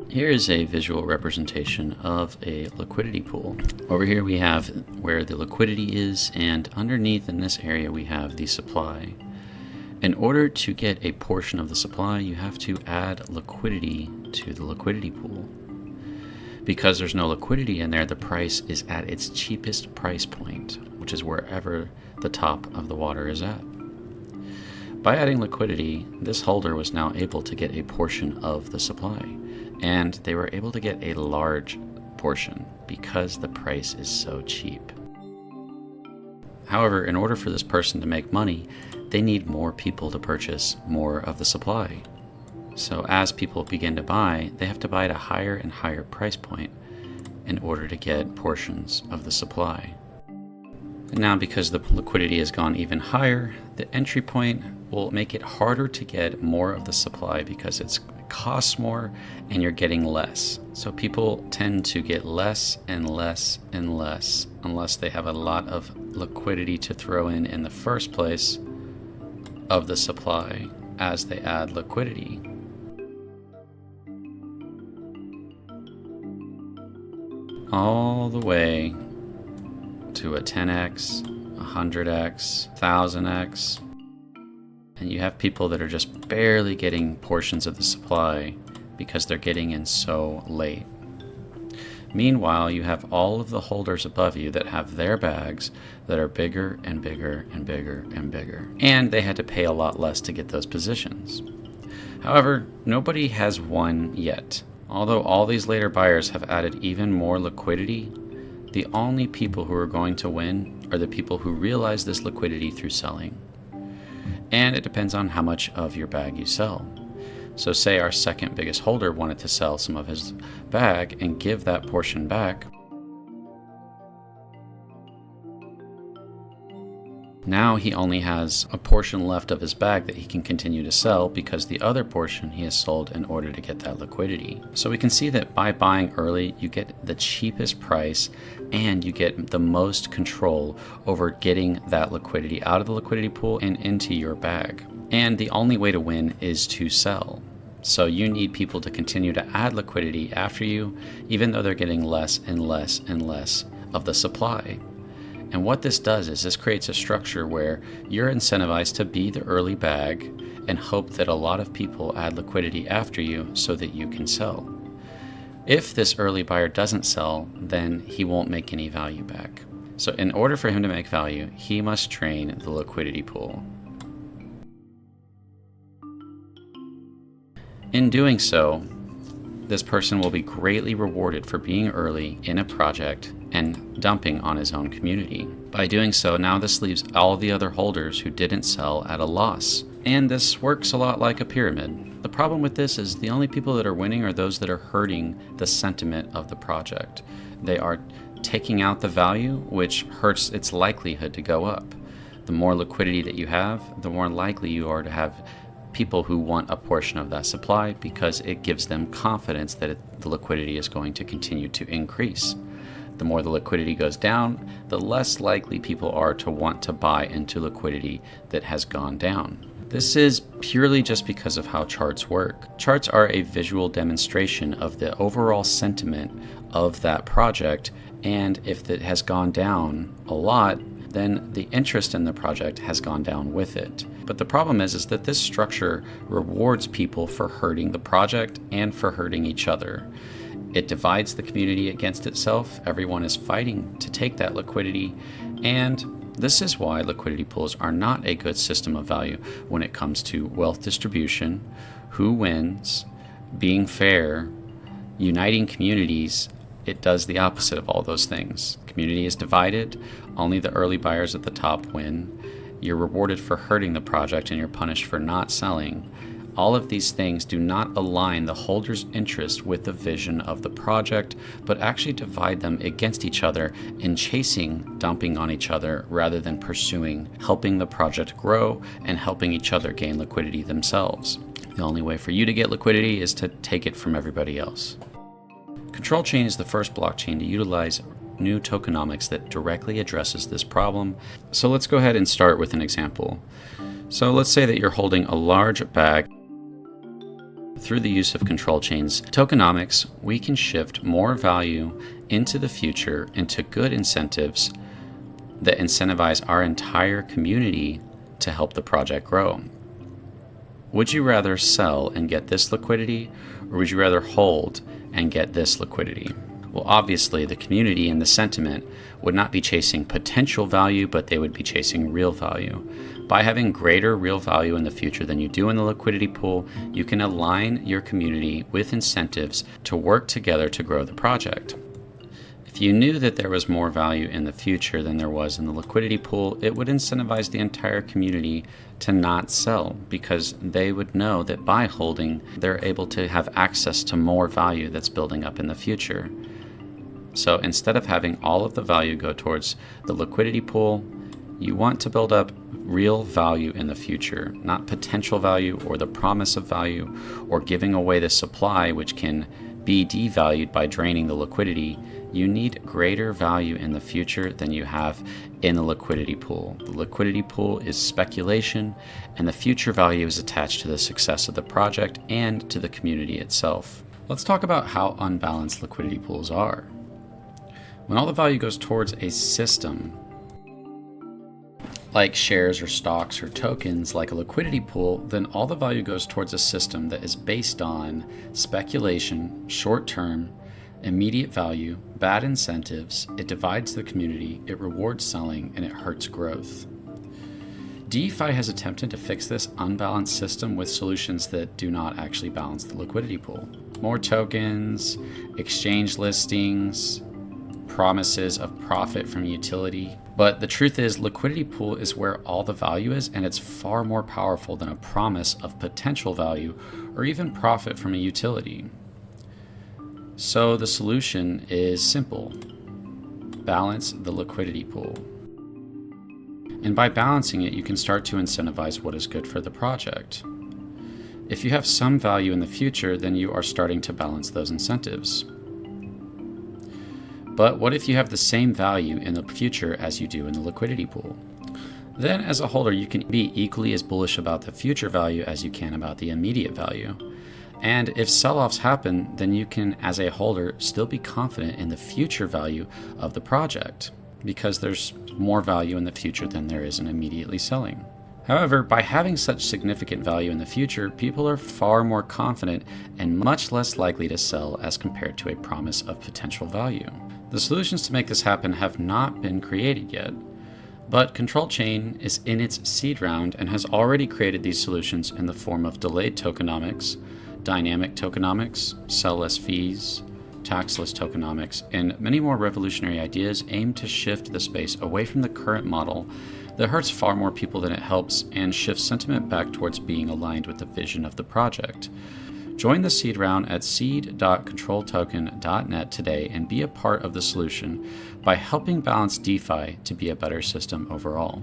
Here is a visual representation of a liquidity pool. Over here we have where the liquidity is, and underneath in this area we have the supply. In order to get a portion of the supply, you have to add liquidity to the liquidity pool. Because there's no liquidity in there, the price is at its cheapest price point, which is wherever the top of the water is at. By adding liquidity, this holder was now able to get a portion of the supply, and they were able to get a large portion because the price is so cheap. However, in order for this person to make money, they need more people to purchase more of the supply. So as people begin to buy, they have to buy at a higher and higher price point in order to get portions of the supply. And now because the liquidity has gone even higher, the entry point will make it harder to get more of the supply because it costs more and you're getting less. So people tend to get less and less and less unless they have a lot of liquidity to throw in the first place of the supply as they add liquidity. All the way to a 10x, 100x, 1000x, and you have people that are just barely getting portions of the supply because they're getting in so late. Meanwhile, you have all of the holders above you that have their bags that are bigger and bigger and bigger and bigger, and they had to pay a lot less to get those positions. However, nobody has won yet. Although all these later buyers have added even more liquidity, the only people who are going to win are the people who realize this liquidity through selling. And it depends on how much of your bag you sell. So say our second biggest holder wanted to sell some of his bag and give that portion back. Now he only has a portion left of his bag that he can continue to sell because the other portion he has sold in order to get that liquidity. So we can see that by buying early, you get the cheapest price and you get the most control over getting that liquidity out of the liquidity pool and into your bag. And the only way to win is to sell. So you need people to continue to add liquidity after you, even though they're getting less and less and less of the supply. And what this does is this creates a structure where you're incentivized to be the early bag and hope that a lot of people add liquidity after you so that you can sell. If this early buyer doesn't sell, then he won't make any value back. So in order for him to make value, he must train the liquidity pool. In doing so, this person will be greatly rewarded for being early in a project and dumping on his own community. By doing so, now this leaves all the other holders who didn't sell at a loss. And this works a lot like a pyramid. The problem with this is the only people that are winning are those that are hurting the sentiment of the project. They are taking out the value, which hurts its likelihood to go up. The more liquidity that you have, the more likely you are to have people who want a portion of that supply because it gives them confidence that the liquidity is going to continue to increase. The more the liquidity goes down, the less likely people are to want to buy into liquidity that has gone down. This is purely just because of how charts work. Charts are a visual demonstration of the overall sentiment of that project, and if it has gone down a lot, then the interest in the project has gone down with it. But the problem is that this structure rewards people for hurting the project and for hurting each other. It divides the community against itself. Everyone is fighting to take that liquidity, and this is why liquidity pools are not a good system of value when it comes to wealth distribution, who wins, being fair, uniting communities. It does the opposite of all those things. Community is divided, only the early buyers at the top win. You're rewarded for hurting the project and you're punished for not selling. All of these things do not align the holder's interest with the vision of the project, but actually divide them against each other in chasing dumping on each other rather than pursuing helping the project grow and helping each other gain liquidity themselves. The only way for you to get liquidity is to take it from everybody else. Control Chain is the first blockchain to utilize new tokenomics that directly addresses this problem. So let's go ahead and start with an example. So let's say that you're holding a large bag Through the use of control chains, tokenomics, we can shift more value into the future into good incentives that incentivize our entire community to help the project grow. Would you rather sell and get this liquidity, or would you rather hold and get this liquidity? Well, obviously, the community and the sentiment would not be chasing potential value, but they would be chasing real value. By having greater real value in the future than you do in the liquidity pool, you can align your community with incentives to work together to grow the project. If you knew that there was more value in the future than there was in the liquidity pool, it would incentivize the entire community to not sell, because they would know that by holding, they're able to have access to more value that's building up in the future. So instead of having all of the value go towards the liquidity pool, you want to build up real value in the future, not potential value or the promise of value or giving away the supply, which can be devalued by draining the liquidity. You need greater value in the future than you have in the liquidity pool. The liquidity pool is speculation, and the future value is attached to the success of the project and to the community itself. Let's talk about how unbalanced liquidity pools are. When all the value goes towards a system, like shares or stocks or tokens, like a liquidity pool, then all the value goes towards a system that is based on speculation, short-term, immediate value, bad incentives. It divides the community, it rewards selling, and it hurts growth. DeFi has attempted to fix this unbalanced system with solutions that do not actually balance the liquidity pool. More tokens, exchange listings, promises of profit from utility. But the truth is, liquidity pool is where all the value is, and it's far more powerful than a promise of potential value or even profit from a utility. So the solution is simple: balance the liquidity pool. And by balancing it, you can start to incentivize what is good for the project. If you have some value in the future, then you are starting to balance those incentives. But what if you have the same value in the future as you do in the liquidity pool? Then as a holder, you can be equally as bullish about the future value as you can about the immediate value. And if sell-offs happen, then you can, as a holder, still be confident in the future value of the project, because there's more value in the future than there is in immediately selling. However, by having such significant value in the future, people are far more confident and much less likely to sell as compared to a promise of potential value. The solutions to make this happen have not been created yet, but Control Chain is in its seed round and has already created these solutions in the form of delayed tokenomics, dynamic tokenomics, sell-less fees, taxless tokenomics, and many more revolutionary ideas aimed to shift the space away from the current model that hurts far more people than it helps and shifts sentiment back towards being aligned with the vision of the project. Join the seed round at seed.controltoken.net today and be a part of the solution by helping balance DeFi to be a better system overall.